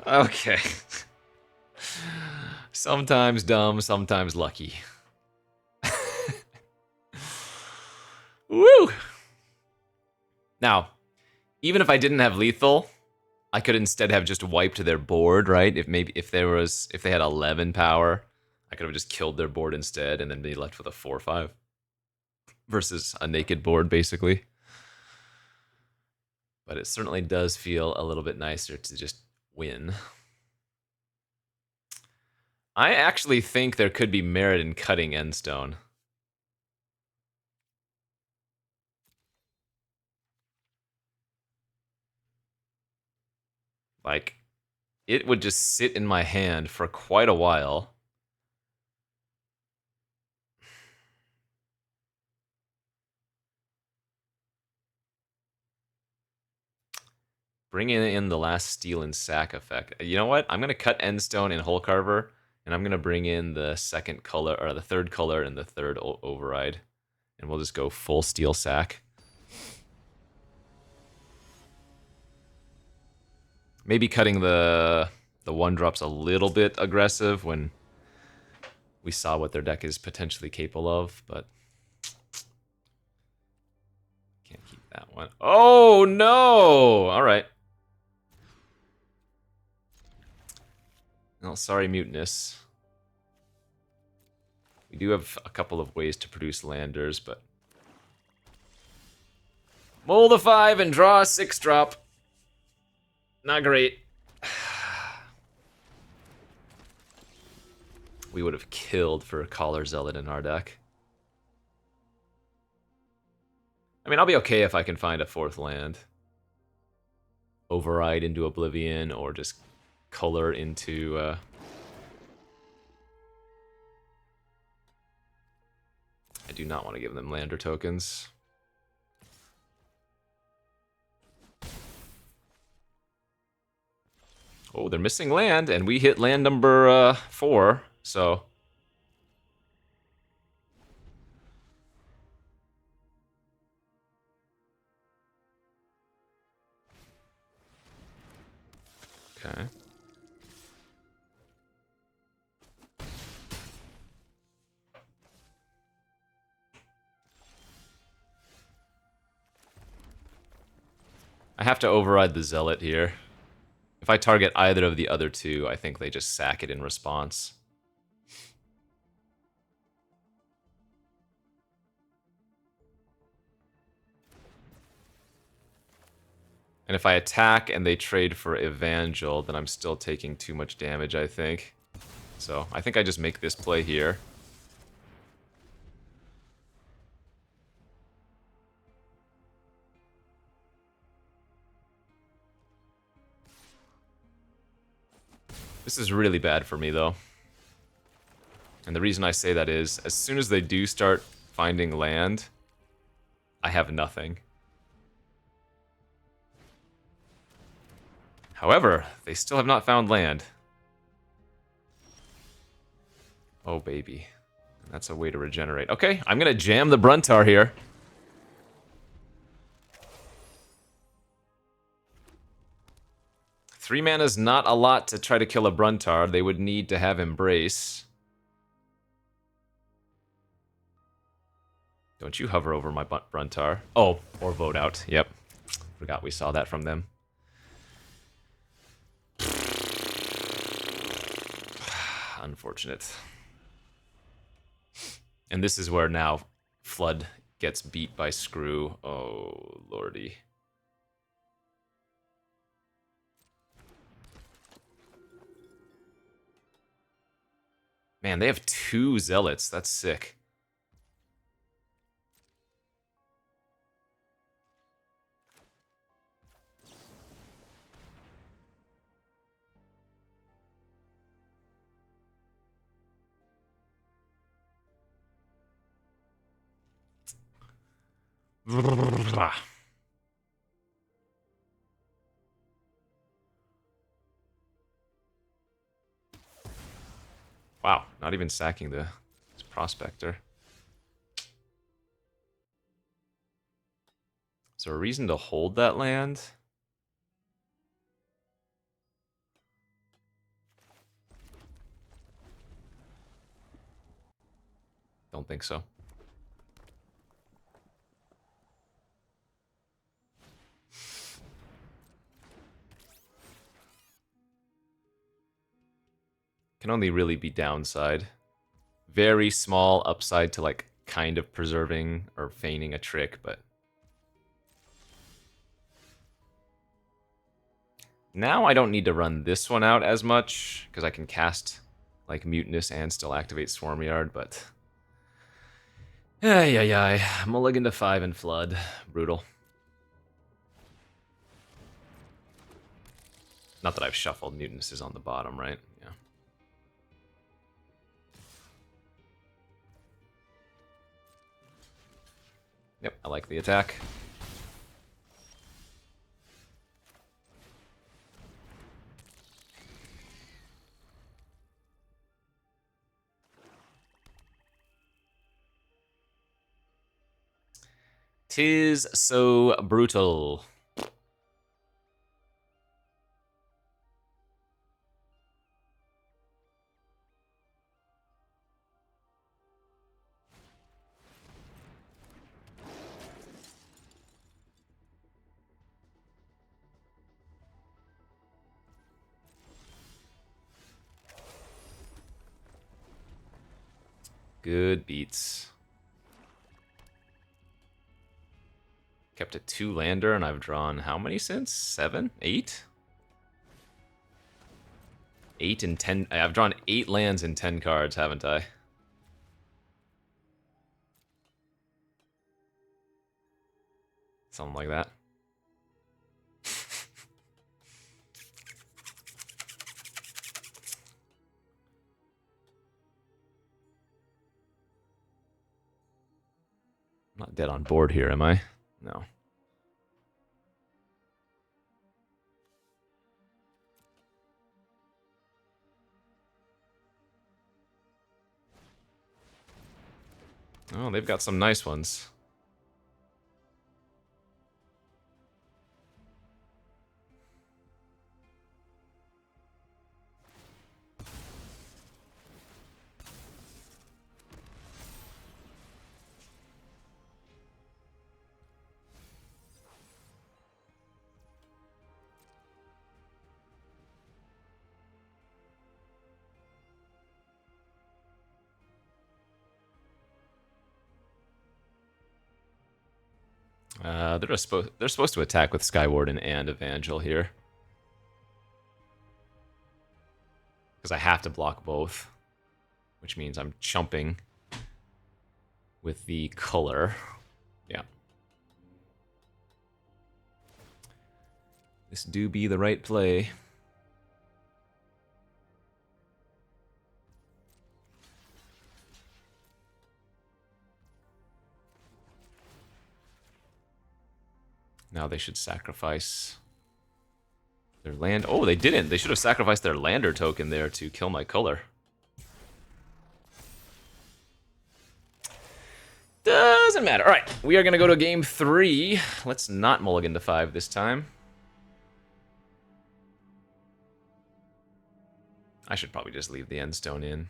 Okay. Sometimes dumb, sometimes lucky. Woo! Now, even if I didn't have lethal, I could instead have just wiped their board, right? If they had 11 power, I could have just killed their board instead and then be left with a 4/5 versus a naked board, basically. But it certainly does feel a little bit nicer to just win. I actually think there could be merit in cutting Endstone. Like, it would just sit in my hand for quite a while. Bringing in the last Steel and Sack effect. You know what? I'm going to cut Endstone and Hole Carver, and I'm going to bring in the second color, or the third color and the third override. And we'll just go full Steel Sack. Maybe cutting the 1-drops a little bit aggressive when we saw what their deck is potentially capable of, but can't keep that one. Oh, no! Alright. Well, sorry, Mutinous. We do have a couple of ways to produce landers, but... Mold a 5 and draw a 6-drop. Not great. We would have killed for a Collar Zealot in our deck. I mean, I'll be okay if I can find a 4th land. Override into Oblivion, or just color into... I do not want to give them lander tokens. Oh, they're missing land, and we hit land number 4, so... Okay. I have to override the Zealot here. If I target either of the other two, I think they just sack it in response. And if I attack and they trade for Evangel, then I'm still taking too much damage, I think. So I think I just make this play here. This is really bad for me, though. And the reason I say that is, as soon as they do start finding land, I have nothing. However, they still have not found land. Oh, baby. That's a way to regenerate. Okay, I'm going to jam the Bruntar here. Three mana's not a lot to try to kill a Bruntar. They would need to have Embrace. Don't you hover over my Bruntar. Oh, or vote out. Yep. Forgot we saw that from them. Unfortunate. And this is where now Flood gets beat by Screw. Oh, lordy. Man, they have 2 Zealots. That's sick. Wow, not even sacking the Prospector. Is there a reason to hold that land? Don't think so. Can only really be downside. Very small upside to like kind of preserving or feigning a trick, but now I don't need to run this one out as much because I can cast like Mutinous and still activate Swarmyard, but ay. Mulligan to 5 and Flood. Brutal. Not that I've shuffled. Mutinous is on the bottom, right? Yeah. Yep, I like the attack. 'Tis so brutal. Good beats. Kept a 2-lander, and I've drawn how many since? 7? 8? 8 and 10. I've drawn 8 lands and 10 cards, haven't I? Something like that. I'm not dead on board here, am I? No. Oh, they've got some nice ones. They're supposed to attack with Skywarden and Evangel here. Because I have to block both. Which means I'm chumping with the color. Yeah. This do be the right play. Now they should sacrifice their land. Oh, they didn't. They should have sacrificed their lander token there to kill my color. Doesn't matter. All right, we are going to go to game 3. Let's not mulligan to 5 this time. I should probably just leave the endstone in.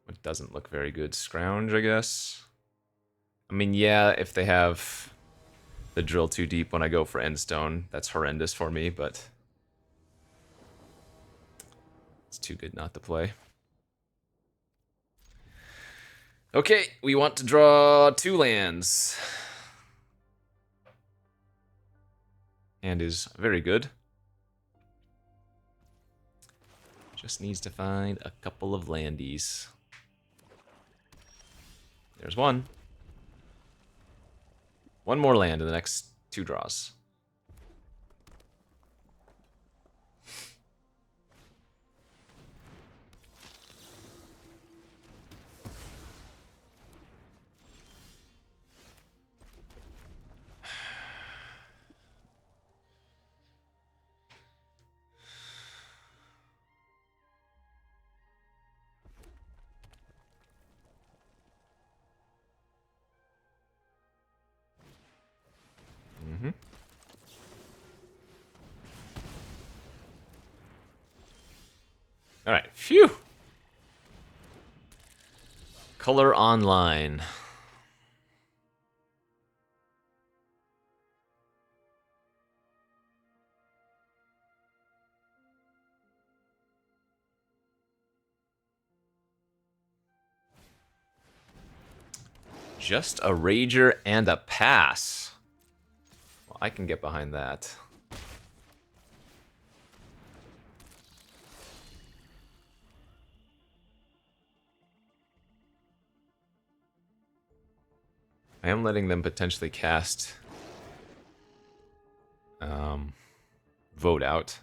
It doesn't look very good. Scrounge, I guess. I mean, yeah, if they have the drill too deep when I go for endstone, that's horrendous for me, but it's too good not to play. Okay, we want to draw 2 lands. Hand is very good. Just needs to find a couple of landies. There's one. One more land in the next 2 draws. All right, phew. Color online. Just a Rager and a pass. Well, I can get behind that. I am letting them potentially cast Vote Out.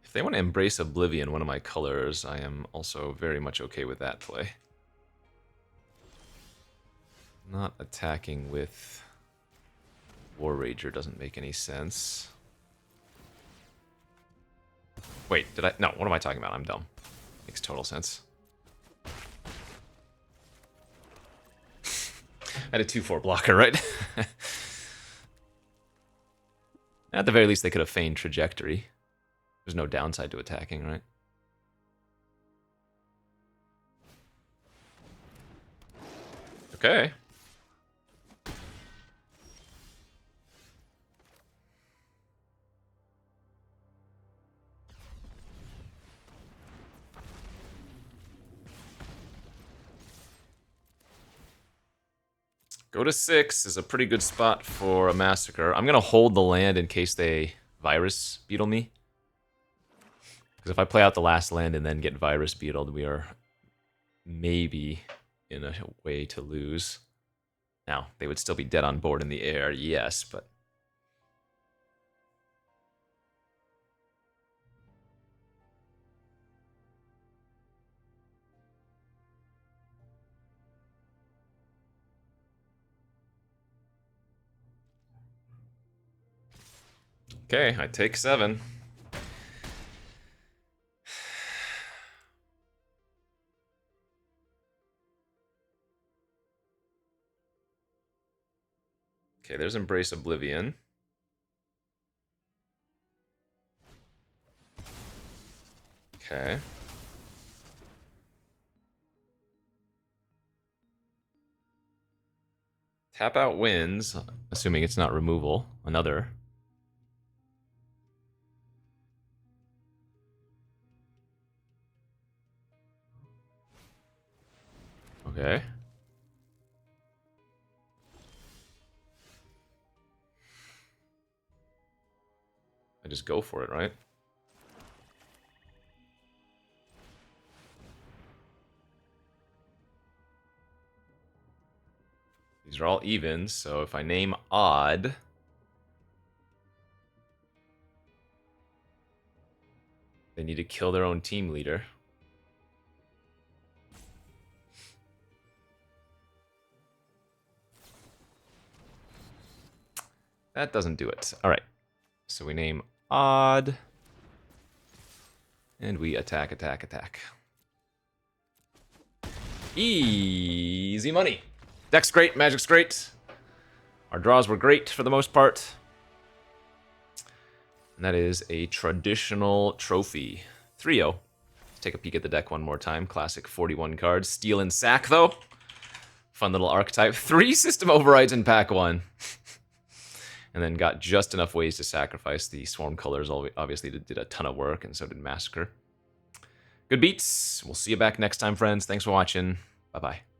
If they want to embrace Oblivion, one of my colors, I am also very much okay with that play. Not attacking with War Rager doesn't make any sense. Wait, did I? No, what am I talking about? I'm dumb. Makes total sense. I had a 2/4 blocker, right? At the very least, they could have feigned trajectory. There's no downside to attacking, right? Okay. Go to 6 is a pretty good spot for a Massacre. I'm going to hold the land in case they Virus Beetle me. Because if I play out the last land and then get Virus Beetled, we are maybe in a way to lose. Now, they would still be dead on board in the air, yes, but... Okay, I take 7. Okay, there's Embrace Oblivion. Okay. Tap out wins, assuming it's not removal. Another. Okay. I just go for it, right? These are all evens, so if I name odd... They need to kill their own team leader. That doesn't do it. Alright. So we name odd. And we attack, attack, attack. Easy money. Deck's great, Magic's great. Our draws were great for the most part. And that is a traditional trophy. 3-0. Let's take a peek at the deck one more time. Classic 41 cards. Steal and Sack, though. Fun little archetype. 3 system overrides in pack 1. And then got just enough ways to sacrifice. The Swarm colors obviously did a ton of work, and so did Massacre. Good beats. We'll see you back next time, friends. Thanks for watching. Bye-bye.